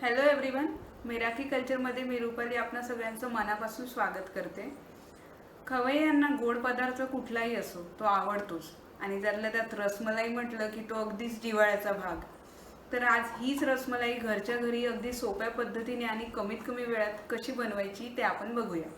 Hello everyone, Meraki कल्चरमध्ये मी रुपाली आपणा सगळ्यांचं मनापासून स्वागत करते. खवय्ये यांना गोड पदार्थ कुठलाही असो तो आवडतोच आणि त्यातल्या त्यात रसमलाई म्हटलं की तो अगदीच जिव्हाळ्याचा भाग. तर आज हीच रसमलाई घरच्या घरी अगदी सोप्या पद्धतीने आणि कमीत कमी वेळात कशी बनवायची ते आपण बघूया.